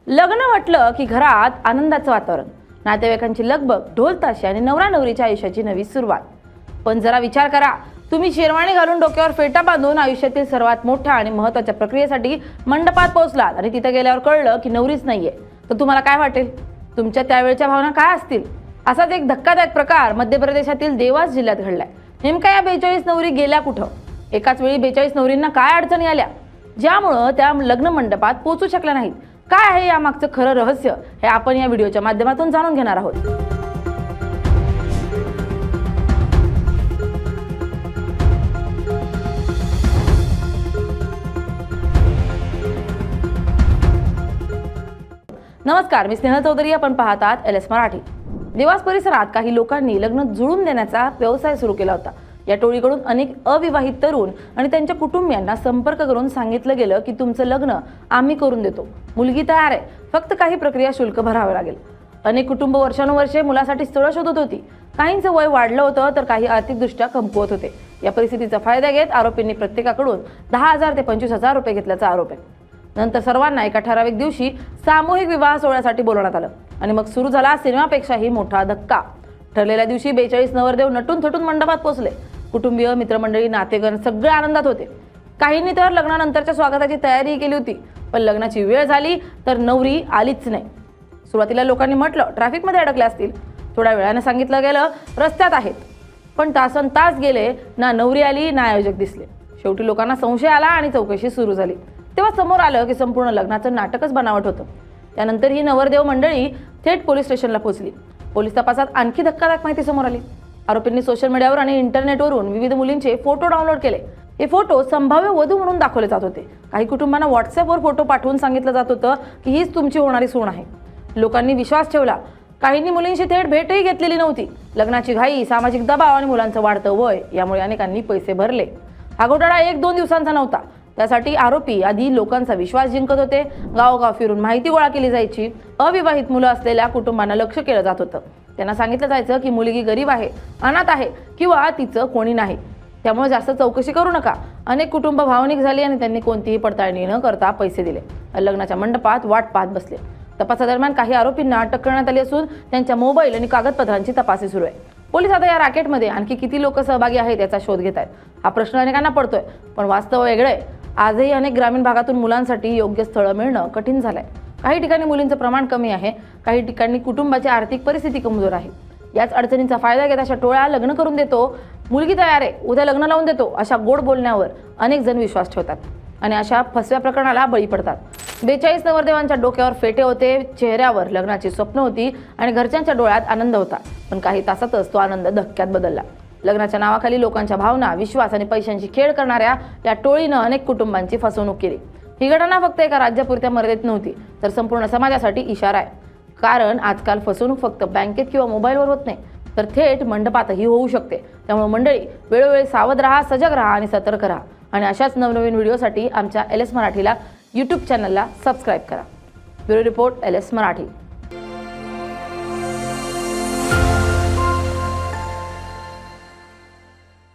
लग्न म्हटलं की घरात आनंदाचं वातावरण, नातेवाईकांची लगबग, ढोल ताशे आणि नवरा नवरीच्या आयुष्याची नवी सुरुवात. पण जरा विचार करा, तुम्ही शेरवाणी घालून डोक्यावर फेटा बांधून आयुष्यातील सर्वात मोठ्या आणि महत्त्वाच्या प्रक्रियेसाठी मंडपात पोहोचलात आणि तिथे गेल्यावर कळलं की नवरीच नाहीये, तर तुम्हाला काय वाटेल? तुमच्या त्यावेळच्या भावना काय असतील? असाच एक धक्कादायक प्रकार मध्य प्रदेशातील देवास जिल्ह्यात घडलाय. नेमका या 42 नवरी गेल्या कुठं? एकाच वेळी 42 नवरींना काय अडचणी आल्या ज्यामुळं त्या लग्न मंडपात पोहोचू शकल्या नाहीत? काय आहे यामागचं खरं रहस्य हे आपण या व्हिडिओच्या माध्यमातून जाणून घेणार आहोत. नमस्कार, मी स्नेहल चौधरी. आपण पाहतात एलएस मराठी. देवास परिसरात काही लोकांनी लग्न जुळून देण्याचा व्यवसाय सुरू केला होता. या टोळीकडून अनेक अविवाहित तरुण आणि त्यांच्या कुटुंबियांना संपर्क करून सांगितलं गेलं की तुमचं लग्न आम्ही करून देतो, मुलगी तयार आहे, फक्त काही प्रक्रिया शुल्क भरावे लागेल. अनेक कुटुंब वर्षानुवर्षे मुलासाठी स्थळं शोधत होती. काहींचं वय वाढलं होतं तर काही आर्थिकदृष्ट्या कमकुवत होते. या परिस्थितीचा फायदा घेत आरोपींनी प्रत्येकाकडून 10,000 ते 25,000 रुपये घेतल्याचा आरोप आहे. नंतर सर्वांना एका ठराविक दिवशी सामूहिक विवाह सोहळ्यासाठी बोलवण्यात आलं आणि मग सुरू झाला सिनेमापेक्षाही मोठा धक्का. ठरलेल्या दिवशी 42 नवरदेव नटून थटून मंडपात पोहोचले. कुटुंबीय, मित्रमंडळी, नातेगण सगळे आनंदात होते. काहींनी तर लग्नानंतरच्या स्वागताची तयारी केली होती, पण लग्नाची वेळ झाली तर नवरी आलीच नाही. सुरुवातीला लोकांनी म्हटलं ट्रॅफिकमध्ये अडकले असतील. थोड्या वेळाने सांगितलं गेलं रस्त्यात आहेत. पण तासनतास गेले, ना नवरी आली ना आयोजक दिसले. शेवटी लोकांना संशय आला आणि चौकशी सुरू झाली. तेव्हा समोर आलं की संपूर्ण लग्नाचं नाटकच बनावट होतं. त्यानंतर ही नवरदेव मंडळी थेट पोलीस स्टेशनला पोहोचली. पोलीस तपासात आणखी धक्कादायक माहिती समोर आली. आरोपींनी सोशल मीडियावर आणि इंटरनेटवरून विविध मुलींचे फोटो डाउनलोड केले. हे फोटो संभाव्य वधू म्हणून दाखवले जात होते. काही कुटुंबांना व्हॉट्सअपवर फोटो पाठवून सांगितलं जात होतं की हीच तुमची होणारी सून आहे. लोकांनी विश्वास ठेवला. काहींनी मुलींशी थेट भेटही घेतलेली नव्हती. लग्नाची घाई, सामाजिक दबाव आणि मुलांचं वाढतं वय यामुळे अनेकांनी पैसे भरले. हा घोटाळा 1-2 दिवसांचा नव्हता. त्यासाठी आरोपी आधी लोकांचा विश्वास जिंकत होते. गावोगाव फिरून माहिती गोळा केली जायची. अविवाहित मुलं असलेल्या कुटुंबांना लक्ष केलं जात होतं. त्यांना सांगितलं जायचं की मुलगी गरीब आहे, अनाथ आहे किंवा तिचं कोणी नाही, त्यामुळे जास्त चौकशी करू नका. अनेक कुटुंब भावनिक झाली आणि त्यांनी कोणतीही पडताळणी न करता पैसे दिले. लग्नाच्या मंडपात वाट पाहत बसले. तपासादरम्यान काही आरोपींना अटक करण्यात आली असून त्यांच्या मोबाईल आणि कागदपत्रांची तपासणी सुरू आहे. पोलीस आता या रॅकेटमध्ये आणखी किती लोक सहभागी आहेत याचा शोध घेत आहेत. हा प्रश्न अनेकांना पडतोय, पण वास्तव वेगळं आहे. आजही अनेक ग्रामीण भागातून मुलांसाठी योग्य स्थळं मिळणं कठीण झालंय. काही ठिकाणी मुलींचं प्रमाण कमी आहे, काही ठिकाणी कुटुंबाची आर्थिक परिस्थिती कमजोर आहे. याच अडचणींचा फायदा घेत अशा टोळ्या लग्न करून देतो, मुलगी तयार आहे, उद्या लग्न लावून देतो अशा गोड बोलण्यावर अनेक जण विश्वास ठेवतात आणि अशा फसव्या प्रकरणाला बळी पडतात. 42 नवरदेवांच्या डोक्यावर फेटे होते, चेहऱ्यावर लग्नाची स्वप्न होती आणि घरच्यांच्या डोळ्यात आनंद होता. पण काही तासातच तो आनंद धक्क्यात बदलला. लग्नाच्या नावाखाली लोकांच्या भावना, विश्वास आणि पैशांची खेळ करणाऱ्या या टोळीनं अनेक कुटुंबांची फसवणूक केली. ही घटना फक्त एका राज्यापुरत्या मर्यादित नव्हती, तर संपूर्ण समाजासाठी इशारा आहे. कारण आजकाल फसवणूक फक्त बँकेत किंवा मोबाईलवर होत नाही, तर थेट मंडपातही होऊ शकते. त्यामुळे मंडळी, वेळोवेळी सावध राहा, सजग राहा आणि सतर्क राहा. आणि अशाच नवनवीन व्हिडिओसाठी आमच्या एलएस मराठीला YouTube चॅनलला सबस्क्राईब करा. Bureau report, LS Marathi.